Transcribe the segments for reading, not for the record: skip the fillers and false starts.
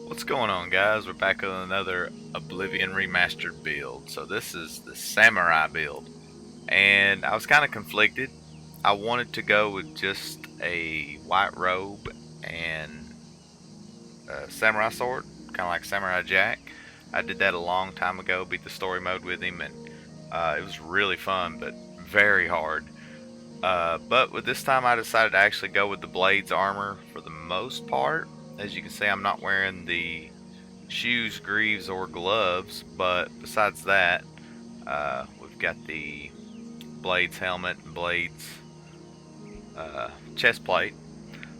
What's going on, guys? We're back on another Oblivion Remastered build. So this is the Samurai build. And I was kind of conflicted. I wanted to go with just a white robe and a samurai sword, kind of like Samurai Jack. I did that a long time ago, beat the story mode with him, and it was really fun, but very hard. But with this time, I decided to actually go with the Blades armor for the most part. As you can see, I'm not wearing the shoes, greaves, or gloves, but besides that, we've got the Blades helmet and Blades chest plate.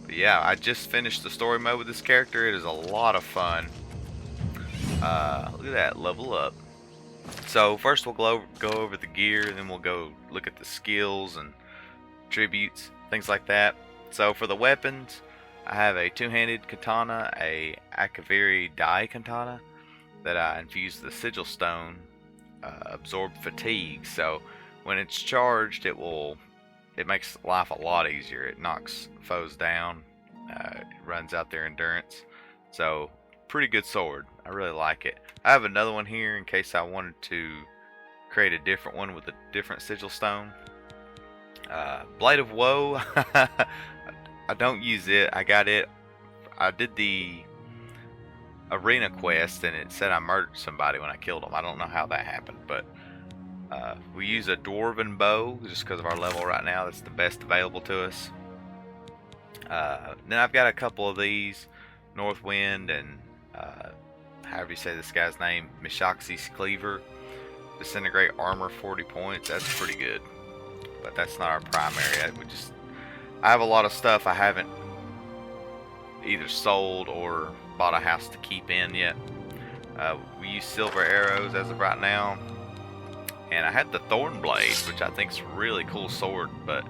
But yeah, I just finished the story mode with this character. It is a lot of fun. Look at that, level up. So first we'll go over the gear, then we'll go look at the skills and tributes, things like that. So for the weapons, I have a two-handed katana, a Akaviri Dai katana that I infused the sigil stone, absorb fatigue. So when it's charged, it makes life a lot easier. It knocks foes down, it runs out their endurance. So pretty good sword. I really like it. I have another one here in case I wanted to create a different one with a different sigil stone. Blade of Woe. I don't use it. I got it. I did the arena quest and it said I murdered somebody when I killed them. I don't know how that happened, but we use a dwarven bow just because of our level right now. That's the best available to us. Then I've got a couple of these, Northwind and however you say this guy's name, Mishaxi's Cleaver. Disintegrate armor 40 points. That's pretty good, but that's not our primary. I have a lot of stuff I haven't either sold or bought a house to keep in yet. We use silver arrows as of right now. And I had the Thorn Blade, which I think is a really cool sword, but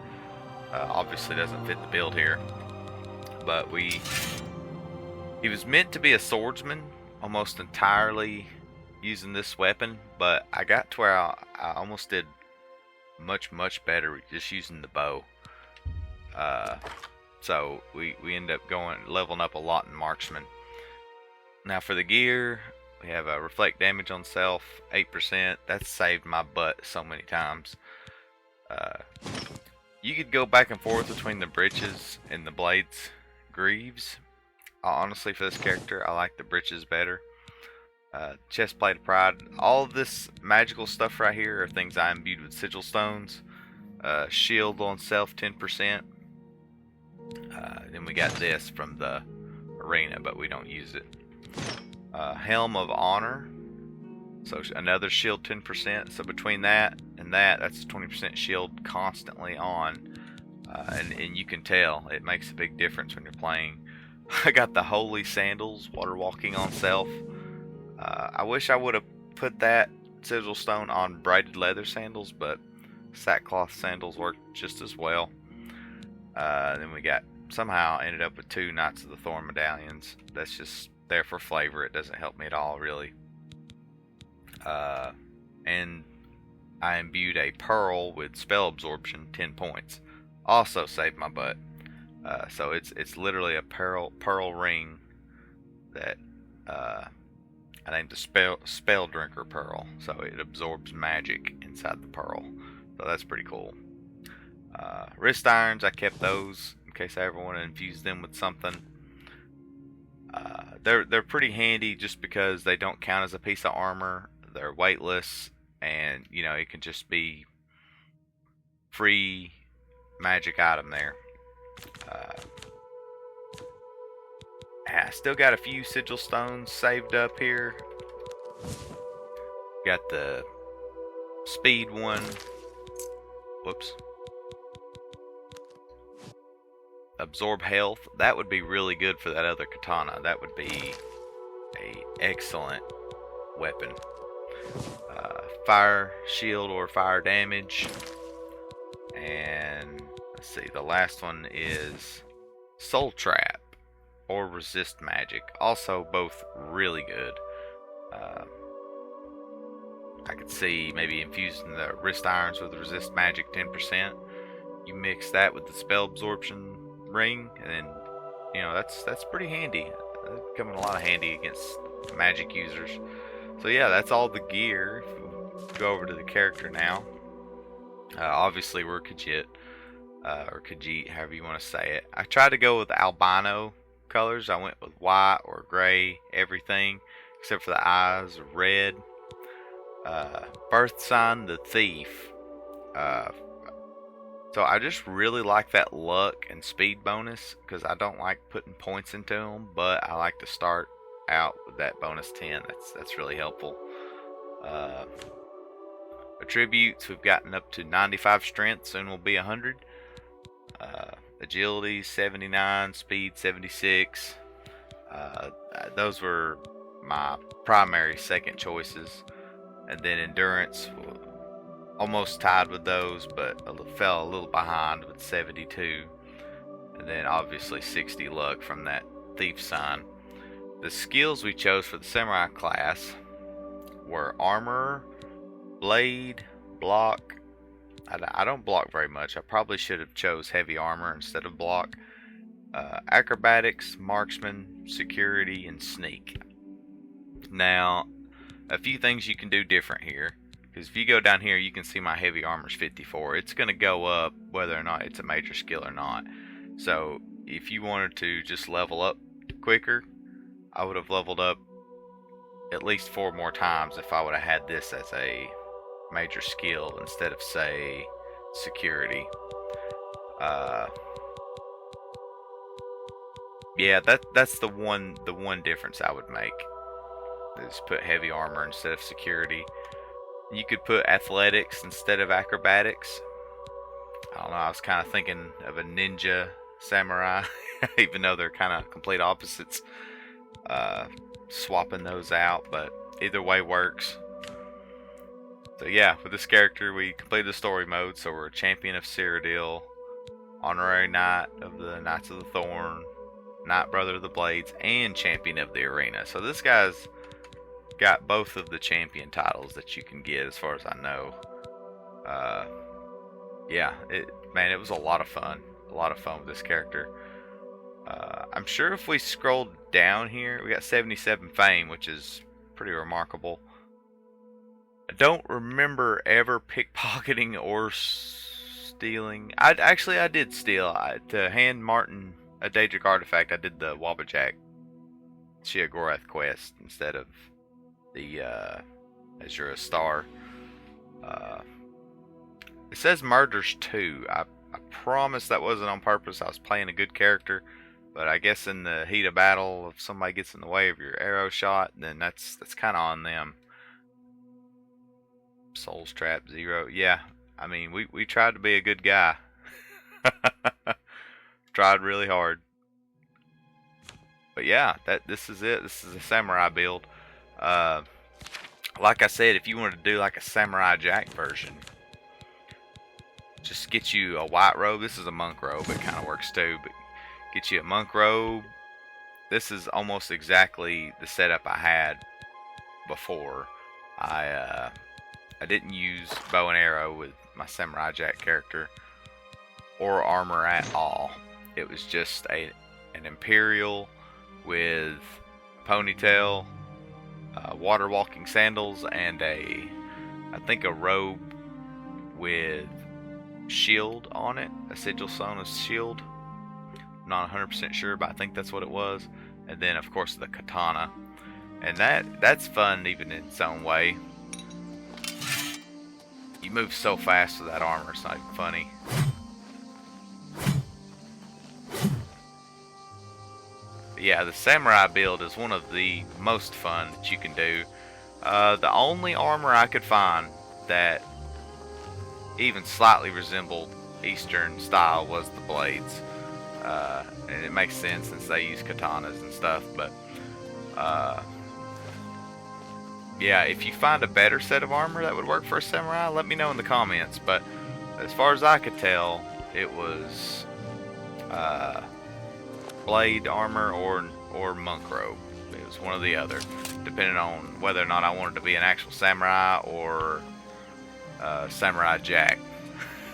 obviously doesn't fit the build here. But he was meant to be a swordsman almost entirely using this weapon, but I got to where I almost did much better just using the bow. So we end up leveling up a lot in marksman. Now for the gear, we have a reflect damage on self 8%. That's saved my butt so many times. You could go back and forth between the breeches and the blades greaves. Honestly, for this character, I like the breeches better. Chestplate of pride. All of this magical stuff right here are things I imbued with sigil stones. Shield on self 10%. Then we got this from the arena, but we don't use it. Helm of Honor. So another shield 10%. So between that and that's 20% shield constantly on. And you can tell it makes a big difference when you're playing. I got the Holy Sandals, water walking on self. I wish I would have put that sigil stone on braided leather sandals, but sackcloth sandals work just as well. Then we somehow ended up with 2 Knights of the Thorn medallions. That's just there for flavor. It doesn't help me at all, really. And I imbued a pearl with spell absorption, 10 points. Also saved my butt. So it's literally a pearl ring that I named the spell drinker pearl. So it absorbs magic inside the pearl. So that's pretty cool. Wrist irons, I kept those in case I ever want to infuse them with something. They're pretty handy just because they don't count as a piece of armor. They're weightless, and it can just be free magic item there. I still got a few sigil stones saved up here. Got the speed one. Whoops. Absorb health. That would be really good for that other katana. That would be a excellent weapon. Fire shield or fire damage. And let's see, the last one is soul trap or resist magic. Also both really good. I could see maybe infusing the wrist irons with resist magic 10%. You mix that with the spell absorption ring, and then that's pretty handy. come in a lot of handy against magic users. So yeah, that's all the gear. If we go over to the character now, obviously we're Khajiit, or Khajiit, however you want to say it. I tried to go with albino colors. I went with white or gray, everything except for the eyes, red. Birth sign, the thief. So I just really like that luck and speed bonus because I don't like putting points into them, but I like to start out with that bonus 10. That's really helpful. Attributes, we've gotten up to 95 strength, soon will be 100. Agility 79, speed 76. Those were my primary second choices, and then endurance almost tied with those, but fell a little behind with 72, and then obviously 60 luck from that thief sign. The skills we chose for the samurai class were armor, blade, block. I don't block very much. I probably should have chose heavy armor instead of block. Acrobatics, marksman, security, and sneak. Now, a few things you can do different here. Because if you go down here, you can see my heavy armor is 54. It's going to go up whether or not it's a major skill or not. So, if you wanted to just level up quicker, I would have leveled up at least 4 more times if I would have had this as a major skill instead of, say, security. Yeah, that's the one difference I would make, is put heavy armor instead of security. You could put athletics instead of acrobatics. I don't know, I was kind of thinking of a ninja samurai, even though they're kind of complete opposites. Swapping those out, but either way works. So yeah, with this character we completed the story mode, so we're a champion of Cyrodiil, honorary knight of the Knights of the Thorn, knight brother of the Blades, and champion of the arena. So this guy's got both of the champion titles that you can get as far as I know. Yeah, it was a lot of fun. A lot of fun with this character. I'm sure if we scroll down here, we got 77 fame, which is pretty remarkable. I don't remember ever pickpocketing or stealing. I did steal. To hand Martin a Daedric artifact, I did the Wabbajack Sheogorath quest instead of the Azura Star. It says murders 2. I promise that wasn't on purpose. I was playing a good character, but I guess in the heat of battle, if somebody gets in the way of your arrow shot, then that's kind of on them. Souls Trap 0. Yeah, I mean, we tried to be a good guy. Tried really hard. But yeah, this is it. This is a samurai build. Like I said, if you wanted to do like a Samurai Jack version, just get you a white robe. This is a monk robe. It kind of works too, but get you a monk robe. This is almost exactly the setup I had before. I didn't use bow and arrow with my Samurai Jack character or armor at all. It was just an Imperial with ponytail, water walking sandals, and I think a robe with shield on it, a sigil sewn as shield. I'm not 100% sure, but I think that's what it was. And then of course the katana, and that's fun even in its own way. You move so fast with that armor, it's not even funny. But yeah, the samurai build is one of the most fun that you can do. The only armor I could find that even slightly resembled Eastern style was the blades. And it makes sense since they use katanas and stuff, but yeah, if you find a better set of armor that would work for a samurai, let me know in the comments. But as far as I could tell, it was blade armor or monk robe. It was one or the other, depending on whether or not I wanted to be an actual samurai or Samurai Jack.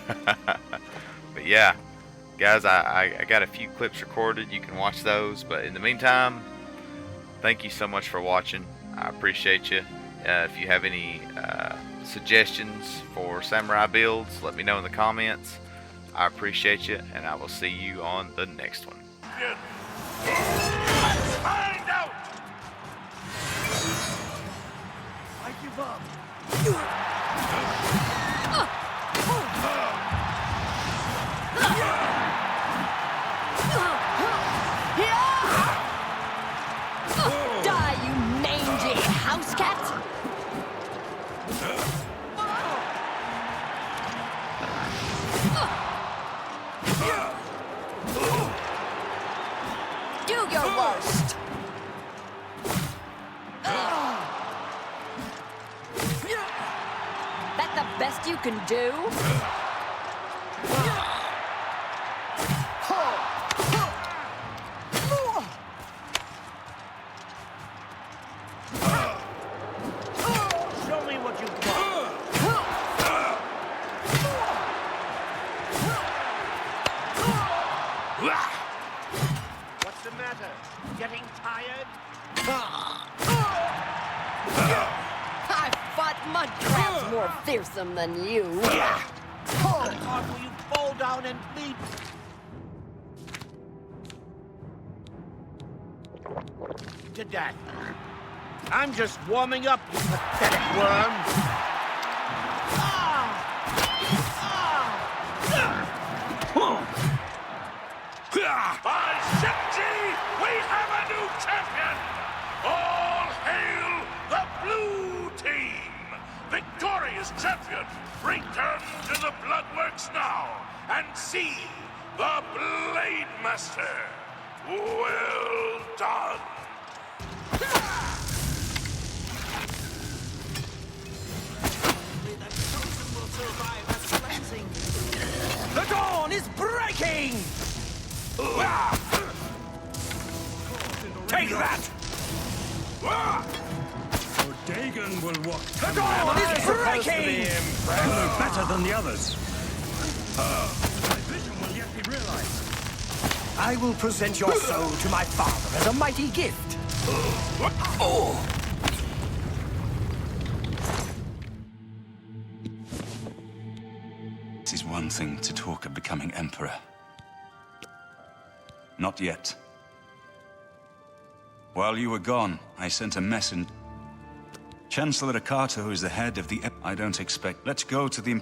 But yeah, guys, I got a few clips recorded. You can watch those. But in the meantime, thank you so much for watching. I appreciate you. If you have any suggestions for samurai builds, let me know in the comments. I appreciate you, and I will see you on the next one. Let's find out! I give up. Die, you mangy house cat! Do your worst! That the best you can do? Show me what you've got. What's the matter? Getting tired? I've fought mud crabs more fearsome than you. Oh, God, will you fall down and bleed? To death. I'm just warming up, you pathetic worm. By Shepji, we have a new champion! All hail the blue team! Victorious champion, return to the Bloodworks now and see the Blade Master. Well done! The dawn is breaking! Take that! Dagon will walk. The dawn is breaking! You know better than the others. My vision will yet be realized. I will present your soul to my father as a mighty gift. It is one thing to talk of becoming emperor. Not yet. While you were gone, I sent a messenger. Chancellor Akato is the head of the... I don't expect... Let's go to the...